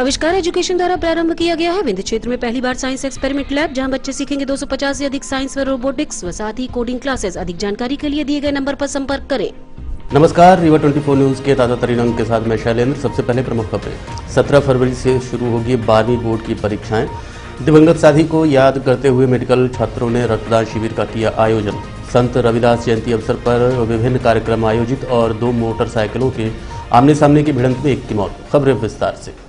आविष्कार एजुकेशन द्वारा प्रारंभ किया गया है। विंध्य क्षेत्र में पहली बार साइंस एक्सपेरिमेंट लैब, जहां बच्चे सीखेंगे 250 से अधिक साइंस व रोबोटिक्स व साथ ही कोडिंग क्लासेस। अधिक जानकारी के लिए दिए गए नंबर पर संपर्क करें। नमस्कार, रीवा 24 न्यूज के ताजा तरीन अंक के साथ मैं शैलेंद्र। सबसे पहले प्रमुख खबरें। 17 फरवरी से शुरू होगी 12वीं बोर्ड की परीक्षाएं। दिवंगत साथी को याद करते हुए मेडिकल छात्रों ने रक्तदान शिविर का किया आयोजन। संत रविदास जयंती अवसर पर विभिन्न कार्यक्रम आयोजित और 2 मोटरसाइकिलों के आमने सामने की भिड़ंत में एक की मौत। खबरें विस्तार से।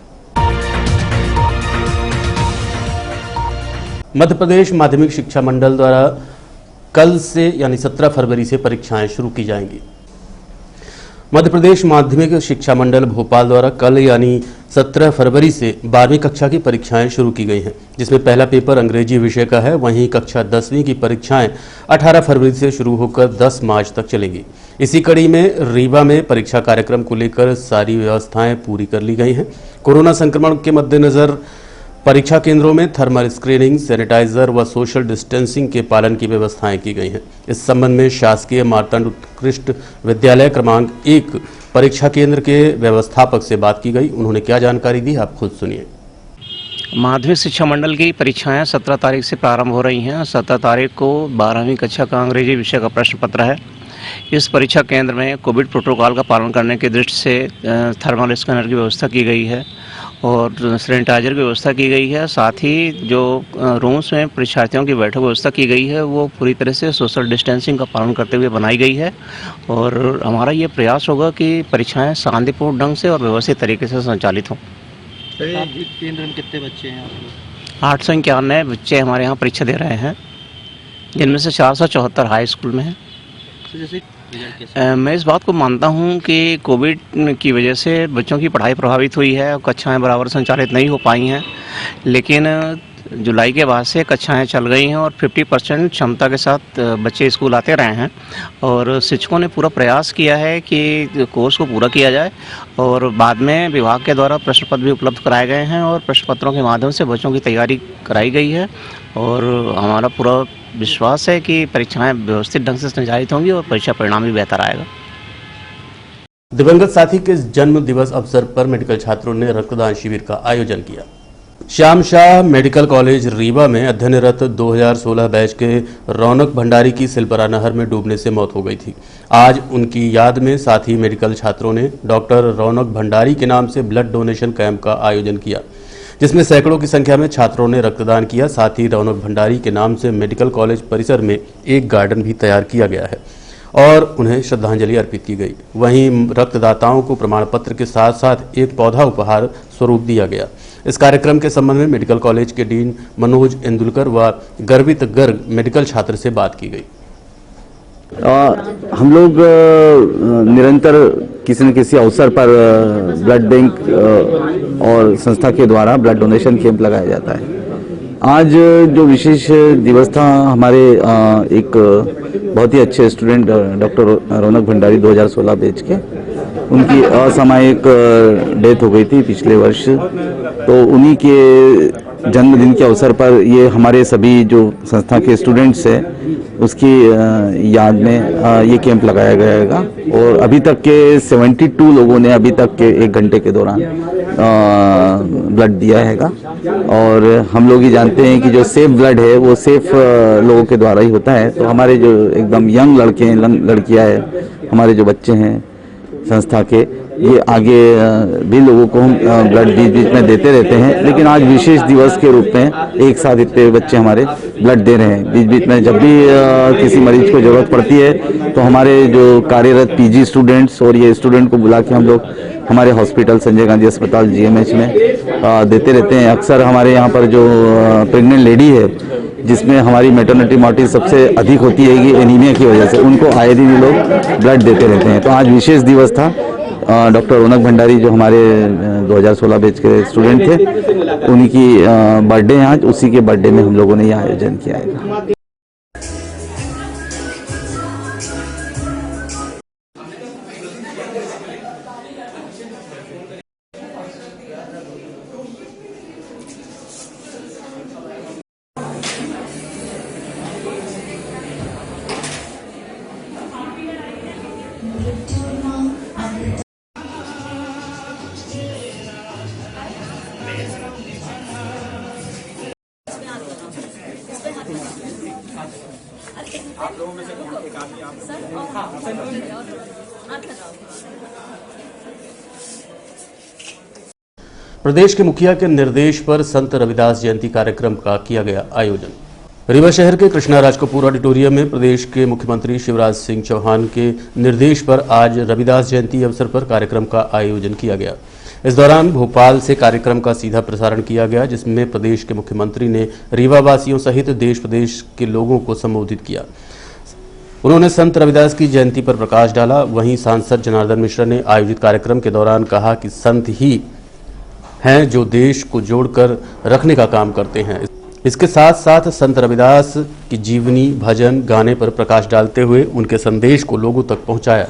मध्य प्रदेश माध्यमिक शिक्षा मंडल द्वारा कल से यानी 17 फरवरी से परीक्षाएं शुरू की जाएंगी। मध्य प्रदेश माध्यमिक शिक्षा मंडल भोपाल द्वारा कल यानी 17 फरवरी से 12वीं कक्षा की परीक्षाएं शुरू की गई हैं, जिसमें पहला पेपर अंग्रेजी विषय का है। वहीं कक्षा 10वीं की परीक्षाएं 18 फरवरी से शुरू होकर 10 मार्च तक चलेंगी। इसी कड़ी में रीवा में परीक्षा कार्यक्रम को लेकर सारी व्यवस्थाएं पूरी कर ली गई हैं। कोरोना संक्रमण के मद्देनजर परीक्षा केंद्रों में थर्मल स्क्रीनिंग, सैनिटाइजर व सोशल डिस्टेंसिंग के पालन की व्यवस्थाएं की गई हैं। इस संबंध में शासकीय मार्तंड उत्कृष्ट विद्यालय क्रमांक 1 परीक्षा केंद्र के व्यवस्थापक से बात की गई। उन्होंने क्या जानकारी दी, आप खुद सुनिए। माध्यमिक शिक्षा मंडल की परीक्षाएं 17 तारीख से प्रारंभ हो रही हैं। 17 तारीख को 12वीं कक्षा का अंग्रेजी विषय का प्रश्न पत्र है। इस परीक्षा केंद्र में कोविड प्रोटोकॉल का पालन करने की दृष्टि से थर्मल स्कैनर की व्यवस्था की गई है और सैनिटाइजर की व्यवस्था की गई है। साथ ही जो रूम्स में परीक्षार्थियों की बैठक व्यवस्था की गई है वो पूरी तरह से सोशल डिस्टेंसिंग का पालन करते हुए बनाई गई है। और हमारा ये प्रयास होगा कि परीक्षाएं शांतिपूर्ण ढंग से और व्यवस्थित तरीके से संचालित हों। केंद्र में कितने बच्चे हैं आपके? 891 बच्चे हमारे यहाँ परीक्षा दे रहे हैं, जिनमें से 474 हाई स्कूल में हैं। मैं इस बात को मानता हूं कि कोविड की वजह से बच्चों की पढ़ाई प्रभावित हुई है और कक्षाएं बराबर संचालित नहीं हो पाई हैं, लेकिन जुलाई के बाद से कक्षाएं चल गई हैं और 50% क्षमता के साथ बच्चे स्कूल आते रहे हैं। और शिक्षकों ने पूरा प्रयास किया है कि कोर्स को पूरा किया जाए और बाद में विभाग के द्वारा प्रश्न पत्र भी उपलब्ध कराए गए हैं और प्रश्न पत्रों के माध्यम से बच्चों की तैयारी कराई गई है। और हमारा पूरा विश्वास है कि परीक्षाएं व्यवस्थित ढंग से संचालित होंगी और परीक्षा परिणाम भी बेहतर आएगा। दिवंगत साथी के जन्म दिवस अवसर पर मेडिकल छात्रों ने रक्तदान शिविर का आयोजन किया। श्याम शाह मेडिकल कॉलेज रीवा में अध्ययनरत 2016 बैच के रौनक भंडारी की सिलपरा नहर में डूबने से मौत हो गई थी। आज उनकी याद में साथी मेडिकल छात्रों ने डॉक्टर रौनक भंडारी के नाम से ब्लड डोनेशन कैंप का आयोजन किया, जिसमें सैकड़ों की संख्या में छात्रों ने रक्तदान किया। साथ ही रौनक भंडारी के नाम से मेडिकल कॉलेज परिसर में एक गार्डन भी तैयार किया गया है और उन्हें श्रद्धांजलि अर्पित की गई। वहीं रक्तदाताओं को प्रमाण पत्र के साथ साथ एक पौधा उपहार स्वरूप दिया गया। इस कार्यक्रम के संबंध में मेडिकल कॉलेज के डीन मनोज इंदुलकर व गर्वित गर्ग मेडिकल छात्र से बात की गई। हम लोग निरंतर किसी न किसी अवसर पर ब्लड बैंक और संस्था के द्वारा ब्लड डोनेशन कैंप लगाया जाता है। आज जो विशेष दिवस था, हमारे एक बहुत ही अच्छे स्टूडेंट डॉक्टर रौनक भंडारी 2016 बैच के, उनकी असामयिक डेथ हो गई थी पिछले वर्ष। तो उन्हीं के जन्मदिन के अवसर पर ये हमारे सभी जो संस्था के स्टूडेंट्स हैं उसकी याद में ये कैंप लगाया गया है। और अभी तक के 72 लोगों ने अभी तक के 1 घंटे के दौरान ब्लड दिया हैगा। और हम लोग ये जानते हैं कि जो सेफ ब्लड है वो सेफ लोगों के द्वारा ही होता है। तो हमारे जो एकदम यंग लड़के हैं, लड़कियां हैं, हमारे जो बच्चे हैं संस्था के, ये आगे भी लोगों को हम ब्लड बीच बीच में देते रहते हैं। लेकिन आज विशेष दिवस के रूप में एक साथ इतने बच्चे हमारे ब्लड दे रहे हैं। बीच बीच में जब भी किसी मरीज को जरूरत पड़ती है तो हमारे जो कार्यरत पीजी स्टूडेंट्स और ये स्टूडेंट को बुला के हम लोग हमारे हॉस्पिटल संजय गांधी अस्पताल जीएमएच में देते रहते हैं। अक्सर हमारे यहाँ पर जो प्रेग्नेंट लेडी है, जिसमें हमारी मैटरनिटी मॉर्टिलिटी सबसे अधिक होती है कि एनीमिया की वजह से, उनको आए दिन लोग ब्लड देते रहते हैं। तो आज विशेष दिवस था। डॉक्टर रौनक भंडारी जो हमारे 2016 बैच के स्टूडेंट थे, उन्हीं की बर्थडे है आज। उसी के बर्थडे में हम लोगों ने यह आयोजन किया है। प्रदेश के मुखिया के निर्देश पर संत रविदास जयंती कार्यक्रम का किया गया आयोजन। रीवा शहर के कृष्णा राज कपूर ऑडिटोरियम में प्रदेश के मुख्यमंत्री शिवराज सिंह चौहान के निर्देश पर आज रविदास जयंती अवसर पर कार्यक्रम का आयोजन किया गया। इस दौरान भोपाल से कार्यक्रम का सीधा प्रसारण किया गया, जिसमें प्रदेश के मुख्यमंत्री ने रीवा वासियों सहित देश प्रदेश के लोगों को संबोधित किया। उन्होंने संत रविदास की जयंती पर प्रकाश डाला। वहीं सांसद जनार्दन मिश्रा ने आयोजित कार्यक्रम के दौरान कहा कि संत ही हैं जो देश को जोड़कर रखने का काम करते हैं। इसके साथ साथ संत रविदास की जीवनी, भजन, गाने पर प्रकाश डालते हुए उनके संदेश को लोगों तक पहुंचाया।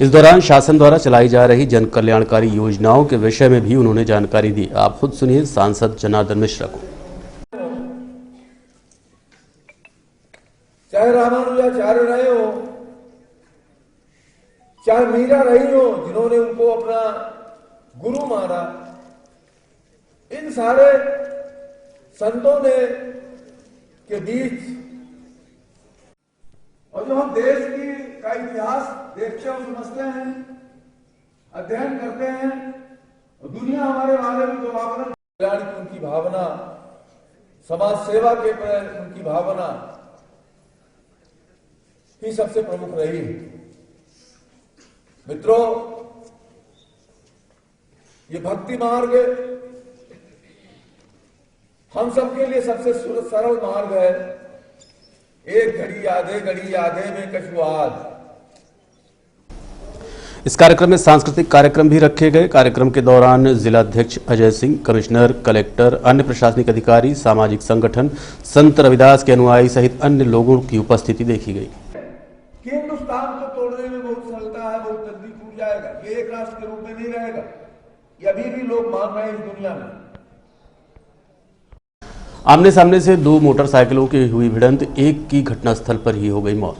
इस दौरान शासन द्वारा चलाई जा रही जन कल्याणकारी योजनाओं के विषय में भी उन्होंने जानकारी दी। आप खुद सुनिए सांसद जनार्दन मिश्रा को। चाहे रामानुजाचार्य रहे हो, चाहे मीरा रही हो, जिन्होंने उनको अपना गुरु माना, इन सारे संतों ने के बीच और जो हम देश का इतिहास देखते और समझते हैं, अध्ययन करते हैं, और दुनिया हमारे बारे में जो भावना, कल्याण की उनकी भावना, समाज सेवा के प्रति उनकी भावना ही सबसे प्रमुख रही। मित्रों, ये भक्ति मार्ग हम सबके लिए सबसे सरल मार्ग है। एक घड़ी यादे में कछुआद। इस कार्यक्रम में सांस्कृतिक कार्यक्रम भी रखे गए। कार्यक्रम के दौरान जिलाध्यक्ष अजय सिंह, कमिश्नर, कलेक्टर, अन्य प्रशासनिक अधिकारी, सामाजिक संगठन, संत रविदास के अनुयायी सहित अन्य लोगों की उपस्थिति देखी गई। हिंदुस्तान को तोड़ने में बहुत सरलता है, बहुत जल्दी टूट जाएगा। ये एक राष्ट्र के रूप में नहीं रहेगा। ये अभी भी लोग मान रहे हैं इस दुनिया में। आमने सामने से दो मोटरसाइकिलों की हुई भिड़ंत, एक की घटनास्थल पर ही हो गई मौत।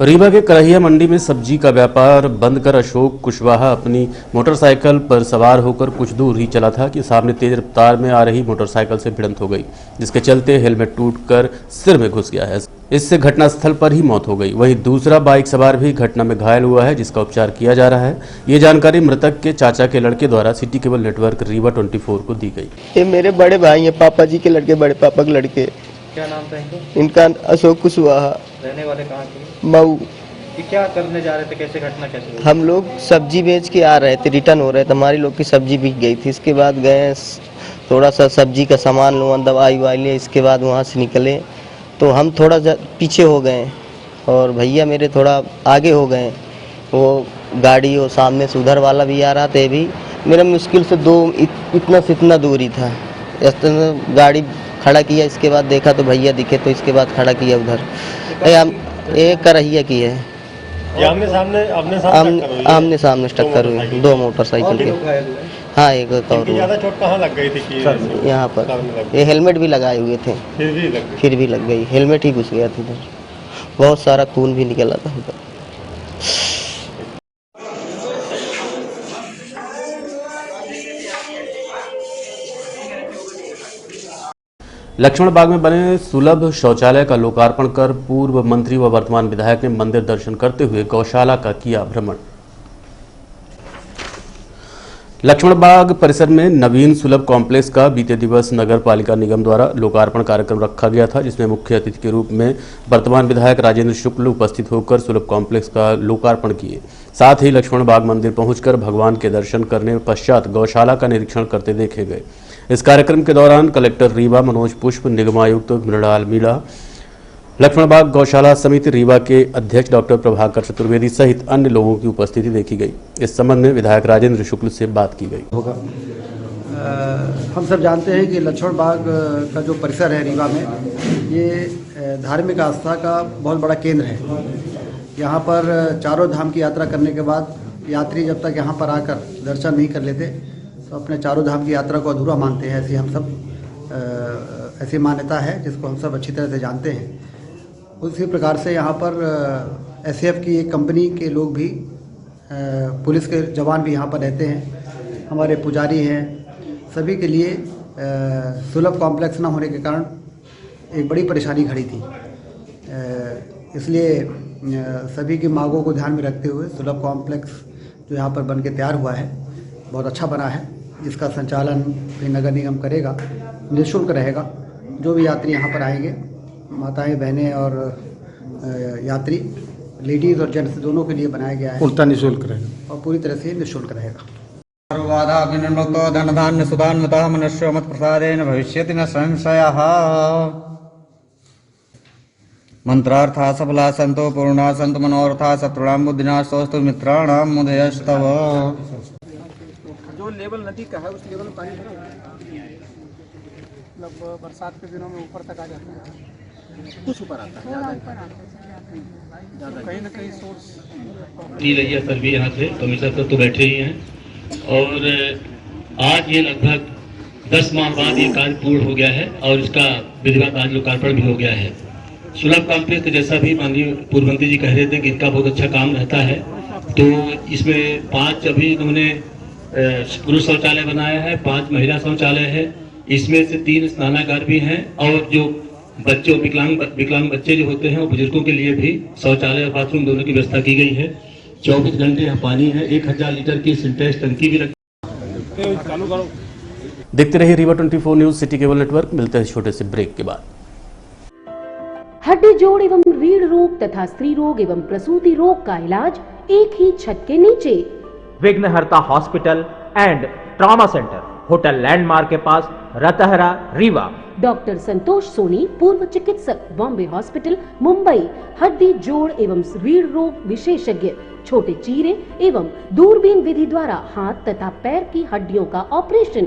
रीवा के करहिया मंडी में सब्जी का व्यापार बंद कर अशोक कुशवाहा अपनी मोटरसाइकिल पर सवार होकर कुछ दूर ही चला था कि सामने तेज रफ्तार में आ रही मोटरसाइकिल से भिड़ंत हो गई, जिसके चलते हेलमेट टूटकर सिर में घुस गया है। इससे घटनास्थल पर ही मौत हो गई। वहीं दूसरा बाइक सवार भी घटना में घायल हुआ है, जिसका उपचार किया जा रहा है। ये जानकारी मृतक के चाचा के लड़के द्वारा सिटी केबल नेटवर्क रीवा 24 को दी गई। ये मेरे बड़े भाई हैं, पापा जी के लड़के, बड़े पापा के लड़के। क्या नाम था इनका? इनका अशोक कुशवाहा। रहने वाले कहाँ के? मऊ। ये क्या करने जा रहे थे? कैसे घटना कैसे हुई? हम लोग सब्जी बेच के आ रहे थे, रिटर्न हो रहे थे, हमारी लोग की सब्जी बिक गई थी। इसके बाद गए थोड़ा सा सब्जी का सामान लो, दवाई वाई लिए। इसके बाद वहाँ से निकले तो हम थोड़ा पीछे हो गए और भैया मेरे थोड़ा आगे हो गए। वो गाड़ी वो सामने से उधर वाला भी आ रहा था। भी मेरा मुश्किल से इतना से इतना दूरी था। गाड़ी खड़ा किया, इसके बाद देखा तो भैया दिखे, तो इसके बाद खड़ा किया उधर। हम एक करहिया की है, आमने सामने टक्कर हुई दो मोटरसाइकिल के। हाँ, एक और ज्यादा चोट कहाँ लग गई थी कि यहाँ पर ये हेलमेट भी लगाए हुए थे, फिर भी लग गई। हेलमेट ही घुस गया था उधर, बहुत सारा खून भी निकला था उधर। लक्ष्मण बाग में बने सुलभ शौचालय का लोकार्पण कर पूर्व मंत्री व वर्तमान विधायक ने मंदिर दर्शन करते हुए गौशाला का किया भ्रमण। लक्ष्मण बाग परिसर में नवीन सुलभ कॉम्प्लेक्स का बीते दिवस नगर पालिका निगम द्वारा लोकार्पण कार्यक्रम रखा गया था, जिसमें मुख्य अतिथि के रूप में वर्तमान विधायक राजेंद्र शुक्ल उपस्थित होकर सुलभ कॉम्प्लेक्स का लोकार्पण किए। साथ ही लक्ष्मण बाग मंदिर पहुंचकर भगवान के दर्शन करने पश्चात गौशाला का निरीक्षण करते देखे गए। इस कार्यक्रम के दौरान कलेक्टर रीवा मनोज पुष्प, निगमायुक्त मृणाल मीणा, लक्ष्मण बाग गौशाला समिति रीवा के अध्यक्ष डॉक्टर प्रभाकर चतुर्वेदी सहित अन्य लोगों की उपस्थिति देखी गई। इस संबंध में विधायक राजेंद्र शुक्ल से बात की गई। हम सब जानते हैं कि लक्ष्मण बाग का जो परिसर है रीवा में, ये धार्मिक आस्था का बहुत बड़ा केंद्र है। यहाँ पर चारों धाम की यात्रा करने के बाद यात्री जब तक यहाँ पर आकर दर्शन नहीं कर लेते तो अपने चारों धाम की यात्रा को अधूरा मानते हैं। ऐसी हम सब ऐसी मान्यता है जिसको हम सब अच्छी तरह से जानते हैं। उसी प्रकार से यहाँ पर एसएफ की एक कंपनी के लोग भी, पुलिस के जवान भी यहाँ पर रहते हैं, हमारे पुजारी हैं। सभी के लिए सुलभ कॉम्प्लेक्स न होने के कारण एक बड़ी परेशानी खड़ी थी। इसलिए सभी की मांगों को ध्यान में रखते हुए सुलभ कॉम्प्लेक्स जो यहाँ पर बन के तैयार हुआ है, बहुत अच्छा बना है। इसका संचालन भी नगर निगम करेगा, निःशुल्क रहेगा। जो भी यात्री यहाँ पर आएंगे, माताएं बहनें और यात्री, लेडीज़ और जेंट्स दोनों के लिए बनाया गया है। पूर्णतः निःशुल्क रहेगा और पूरी तरह से निःशुल्क रहेगा। सर्वबाधाभिनिर्मुक्तो धनधान्य सुधान्वितः मनुष्यो मत्प्रसादेन भविष्यति न संशयः। मंत्रार्था सफला संतो पूर्णा संत मनोरथा शत्रुणाम बुद्धिनाशोस्तु मित्राणाम मुदयस्तव। जो लेवल नदी का है उस लेवल में पानी मतलब बरसात के दिनों में ऊपर तक आ जाता है, कुछ ऊपर आता है, कहीं ना कहीं सोर्स रही सर भी यहाँ से कमिश्नर सर तो बैठे ही हैं और आज ये लगभग 10 माह बाद ये कार्य पूर्ण हो गया है और इसका विधिवत आज लोकार्पण भी हो गया है। सुलभ कॉम्प्लेक्स जैसा भी माननीय पूर्व मंत्री जी कह रहे थे कि इनका बहुत अच्छा काम रहता है, तो इसमें 5 अभी इन्होंने पुरुष शौचालय बनाया है, 5 महिला शौचालय है, इसमें से 3 स्नानागार भी हैं और जो बच्चों विकलांग बच्चे जो होते हैं और बुजुर्गों के लिए भी शौचालय और बाथरूम दोनों की व्यवस्था की गई है। 24 घंटे यहाँ पानी है, 1000 लीटर की सिंटेक्स टंकी भी रखी। देखते रहिए Rewa 24 news city cable network. मिलते हैं छोटे से ब्रेक के बाद। हड्डी जोड़ एवं रीढ़ रोग तथा स्त्री रोग एवं प्रसूति रोग का इलाज एक ही छत के नीचे। विघ्नहर्ता hospital and trauma centre, hotel landmark के पास, रतहरा, रीवा। डॉक्टर संतोष सोनी, पूर्व चिकित्सक, बॉम्बे हॉस्पिटल, मुंबई। हड्डी जोड़ एवं रीढ़ रोग विशेषज्ञ, छोटे चीरे एवं दूरबीन विधि द्वारा हाथ तथा पैर की हड्डियों का ऑपरेशन।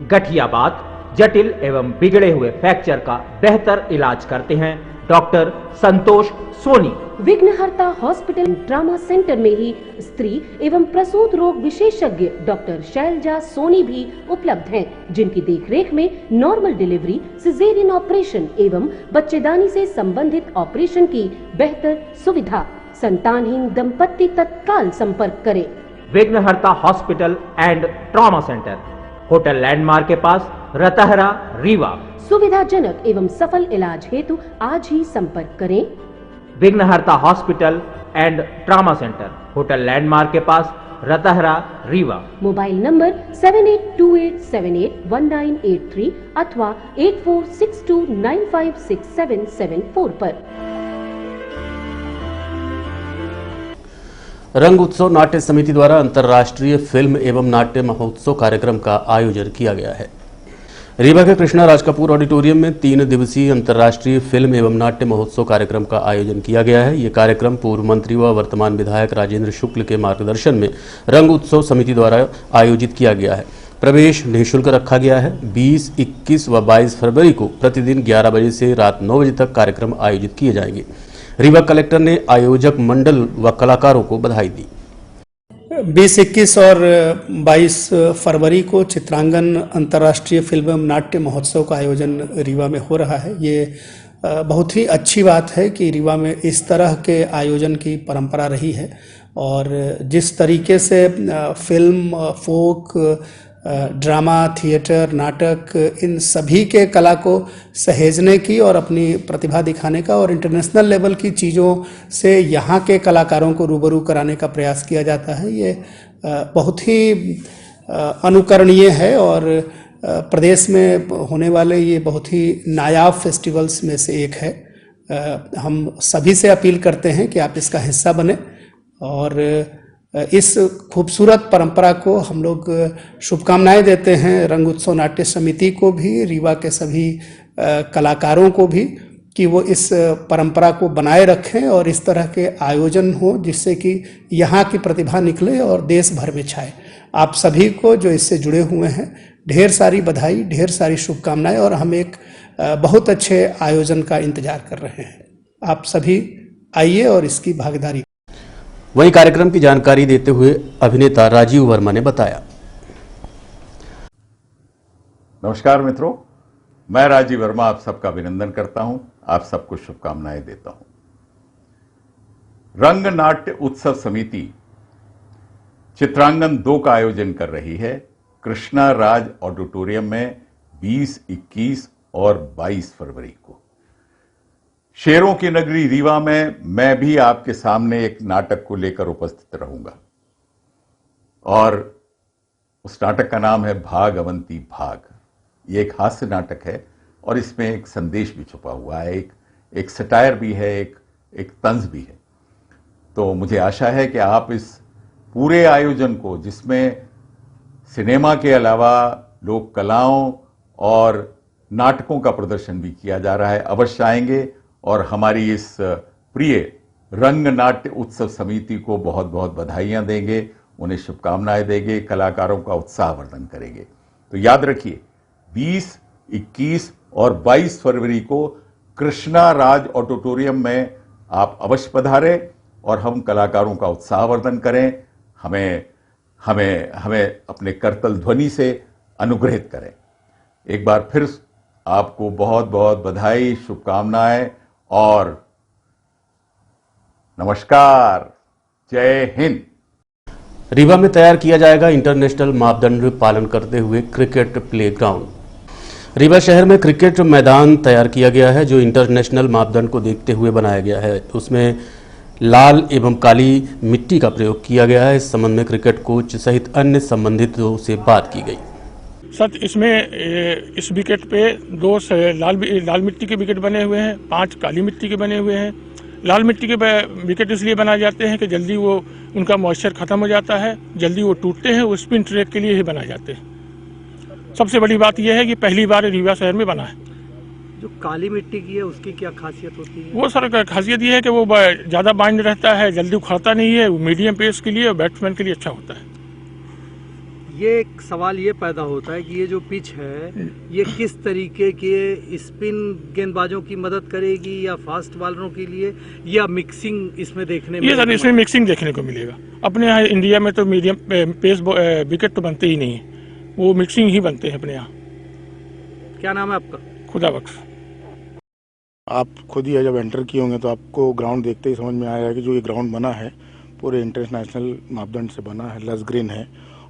गठियाबात, जटिल एवं बिगड़े हुए फ्रैक्चर का बेहतर इलाज करते हैं डॉक्टर संतोष सोनी। विघ्नहर्ता हॉस्पिटल ट्रामा सेंटर में ही स्त्री एवं प्रसूत रोग विशेषज्ञ डॉक्टर शैलजा सोनी भी उपलब्ध हैं, जिनकी देखरेख में नॉर्मल डिलीवरी, सिजेरियन ऑपरेशन एवं बच्चेदानी से संबंधित ऑपरेशन की बेहतर सुविधा। संतानहीन दंपत्ति तत्काल संपर्क करें। विघ्नहर्ता hospital and trauma centre, hotel landmark के पास, रतहरा, रीवा। सुविधाजनक एवं सफल इलाज हेतु आज ही संपर्क करें। विघ्नहर्ता hospital and trauma centre, hotel landmark के पास, रतहरा, रीवा। मोबाइल नंबर 7828781983 अथवा 8462956774 पर। रंग उत्सव नाट्य समिति द्वारा अंतर्राष्ट्रीय फिल्म एवं नाट्य महोत्सव कार्यक्रम का आयोजन किया गया है। रीवा के कृष्णा राज कपूर ऑडिटोरियम में 3 दिवसीय अंतर्राष्ट्रीय फिल्म एवं नाट्य महोत्सव कार्यक्रम का आयोजन किया गया है। ये कार्यक्रम पूर्व मंत्री व वर्तमान विधायक राजेंद्र शुक्ल के मार्गदर्शन में रंग उत्सव समिति द्वारा आयोजित किया गया है। प्रवेश निःशुल्क रखा गया है। 20, 21 व 22 फरवरी को प्रतिदिन 11 बजे से रात 9 बजे तक कार्यक्रम आयोजित किए जाएंगे। रीवा कलेक्टर ने आयोजक मंडल व कलाकारों को बधाई दी। 20, 21 और 22 फरवरी को चित्रांगन अंतर्राष्ट्रीय फिल्म एवं नाट्य महोत्सव का आयोजन रीवा में हो रहा है। ये बहुत ही अच्छी बात है कि रीवा में इस तरह के आयोजन की परंपरा रही है और जिस तरीके से फिल्म, फोक, ड्रामा, थिएटर, नाटक, इन सभी के कला को सहेजने की और अपनी प्रतिभा दिखाने का और इंटरनेशनल लेवल की चीज़ों से यहाँ के कलाकारों को रूबरू कराने का प्रयास किया जाता है, ये बहुत ही अनुकरणीय है और प्रदेश में होने वाले ये बहुत ही नायाब फेस्टिवल्स में से एक है। हम सभी से अपील करते हैं कि आप इसका हिस्सा बने और इस खूबसूरत परंपरा को हम लोग शुभकामनाएं देते हैं रंग उत्सव नाट्य समिति को भी, रीवा के सभी कलाकारों को भी, कि वो इस परंपरा को बनाए रखें और इस तरह के आयोजन हो जिससे कि यहाँ की प्रतिभा निकले और देश भर में छाए। आप सभी को जो इससे जुड़े हुए हैं ढेर सारी बधाई, ढेर सारी शुभकामनाएं और हम एक बहुत अच्छे आयोजन का इंतजार कर रहे हैं। आप सभी आइए और इसकी भागीदारी। वहीं कार्यक्रम की जानकारी देते हुए अभिनेता राजीव वर्मा ने बताया। नमस्कार मित्रों, मैं राजीव वर्मा आप सबका अभिनंदन करता हूं, आप सबको शुभकामनाएं देता हूं। रंग नाट्य उत्सव समिति चित्रांगन 2 का आयोजन कर रही है कृष्णा राज ऑडिटोरियम में 20, 21 और 22 फरवरी को। शेरों की नगरी रीवा में मैं भी आपके सामने एक नाटक को लेकर उपस्थित रहूंगा और उस नाटक का नाम है भाग अवंती भाग। ये एक हास्य नाटक है और इसमें एक संदेश भी छुपा हुआ है, एक सटायर भी है, एक तंज भी है। तो मुझे आशा है कि आप इस पूरे आयोजन को, जिसमें सिनेमा के अलावा लोक कलाओं और नाटकों का प्रदर्शन भी किया जा रहा है, अवश्य आएंगे और हमारी इस प्रिय रंग नाट्य उत्सव समिति को बहुत बहुत बधाइयां देंगे, उन्हें शुभकामनाएं देंगे, कलाकारों का उत्साहवर्धन करेंगे। तो याद रखिए 20, 21 और 22 फरवरी को कृष्णा राज ऑडिटोरियम में आप अवश्य पधारें और हम कलाकारों का उत्साहवर्धन करें, हमें अपने करतल ध्वनि से अनुग्रहित करें। एक बार फिर आपको बहुत बहुत बधाई, शुभकामनाएं और नमस्कार। जय हिंद। रीवा में तैयार किया जाएगा इंटरनेशनल मापदंड पालन करते हुए क्रिकेट प्लेग्राउंड। रीवा शहर में क्रिकेट मैदान तैयार किया गया है जो इंटरनेशनल मापदंड को देखते हुए बनाया गया है। उसमें लाल एवं काली मिट्टी का प्रयोग किया गया है। इस संबंध में क्रिकेट कोच सहित अन्य संबंधितों से बात की गई। सर, इसमें इस विकेट पे 2 लाल मिट्टी के विकेट बने हुए हैं, 5 काली मिट्टी के बने हुए हैं। लाल मिट्टी के विकेट इसलिए बनाए जाते हैं कि जल्दी वो उनका मॉइस्चर खत्म हो जाता है, जल्दी वो टूटते हैं, वो स्पिन ट्रैक के लिए ही बनाए जाते हैं। सबसे बड़ी बात यह है कि पहली बार रीवा शहर में बना है। जो काली मिट्टी की है उसकी क्या खासियत होती है? वो सर खासियत ये है कि वो ज़्यादा बाइंड रहता है, जल्दी उखड़ता नहीं है, मीडियम पेस के लिए और बैट्समैन के लिए अच्छा होता है। ये एक सवाल ये पैदा होता है कि ये जो पिच है ये किस तरीके के स्पिन गेंदबाजों की मदद करेगी या फास्ट बॉलरों के लिए, या मिक्सिंग इसमें देखने में? ये सर इसमें मिक्सिंग देखने को मिलेगा। अपने यहाँ इंडिया में तो मीडियम पेस विकेट तो बनते ही नहीं है, वो मिक्सिंग ही बनते हैं अपने यहाँ। क्या नाम है आपका? खुदा बख्श। आप खुद ही जब एंटर किए होंगे तो आपको ग्राउंड देखते ही समझ में आया कि जो ये ग्राउंड बना है पूरे इंटरनेशनल मापदंड से बना है, लस ग्रीन है।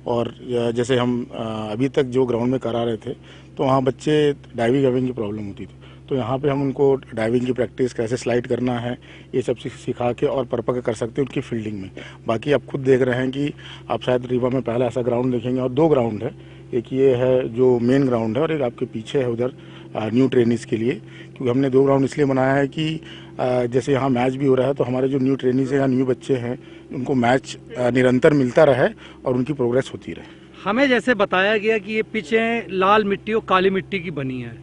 और जैसे हम अभी तक जो ग्राउंड में करा रहे थे तो वहाँ बच्चे डाइविंग की प्रॉब्लम होती थी, तो यहाँ पे हम उनको डाइविंग की प्रैक्टिस, कैसे स्लाइड करना है, ये सब सिखा के और परपक कर सकते हैं उनकी फील्डिंग में। बाकी आप खुद देख रहे हैं कि आप शायद रीवा में पहला ऐसा ग्राउंड देखेंगे, और 2 ग्राउंड है, एक ये है जो मेन ग्राउंड है और एक आपके पीछे है उधर न्यू ट्रेनिज के लिए। क्योंकि हमने 2 ग्राउंड इसलिए बनाया है कि जैसे यहाँ मैच भी हो रहा है तो हमारे जो न्यू ट्रेनिज हैं या न्यू बच्चे हैं उनको मैच निरंतर मिलता रहे और उनकी प्रोग्रेस होती रहे। हमें जैसे बताया गया कि ये पिचें लाल मिट्टी और काली मिट्टी की बनी है।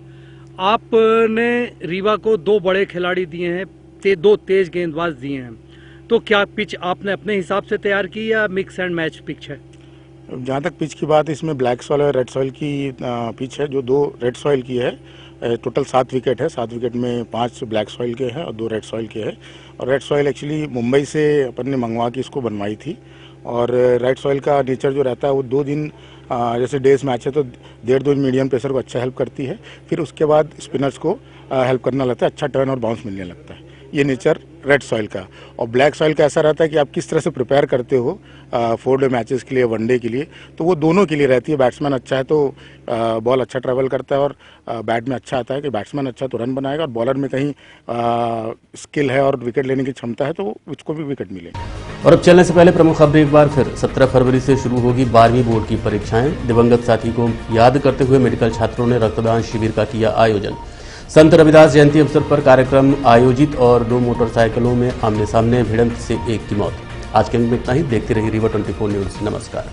आपने रीवा को 2 बड़े खिलाड़ी दिए हैं, 2 तेज गेंदबाज दिए हैं, तो क्या पिच आपने अपने हिसाब से तैयार की या मिक्स एंड मैच पिच है? जहाँ तक पिच की बात, इसमें ब्लैक सॉइल और रेड सॉइल की पिच है, जो 2 रेड सॉइल की है। टोटल 7 विकेट है, 7 विकेट में 5 ब्लैक सॉइल के हैं और 2 रेड सॉइल के हैं। और रेड सॉइल एक्चुअली मुंबई से अपन ने मंगवा के इसको बनवाई थी। और रेड सॉइल का नेचर जो रहता है वो 2 दिन, जैसे डेज मैच है तो 1.5-2 दिन मीडियम प्रेशर को अच्छा हेल्प करती है, फिर उसके बाद स्पिनर्स को हेल्प करना लगता है, अच्छा टर्न और बाउंस मिलने लगता है। ये नेचर रेड सॉइल का। और ब्लैक सॉइल का ऐसा रहता है कि आप किस तरह से प्रिपेयर करते हो 4 डे मैचेस के लिए, 1 डे के लिए, तो वो दोनों के लिए रहती है। बैट्समैन अच्छा है तो बॉल अच्छा ट्रैवल करता है, और बैट में अच्छा आता है कि बैट्समैन अच्छा तो रन बनाएगा, और बॉलर में कहीं स्किल है और विकेट लेने की क्षमता है तो उसको भी विकेट मिलेगा। और अब चलने से पहले प्रमुख खबर एक बार फिर। 17 फरवरी से शुरू होगी 12वीं बोर्ड की परीक्षाएं। दिवंगत साथी को याद करते हुए मेडिकल छात्रों ने रक्तदान शिविर का किया आयोजन। संत रविदास जयंती अवसर पर कार्यक्रम आयोजित और 2 मोटरसाइकिलों में आमने सामने भिड़ंत से 1 की मौत। आज के अंक में इतना ही। देखते रहिए रीवा 24 न्यूज। नमस्कार।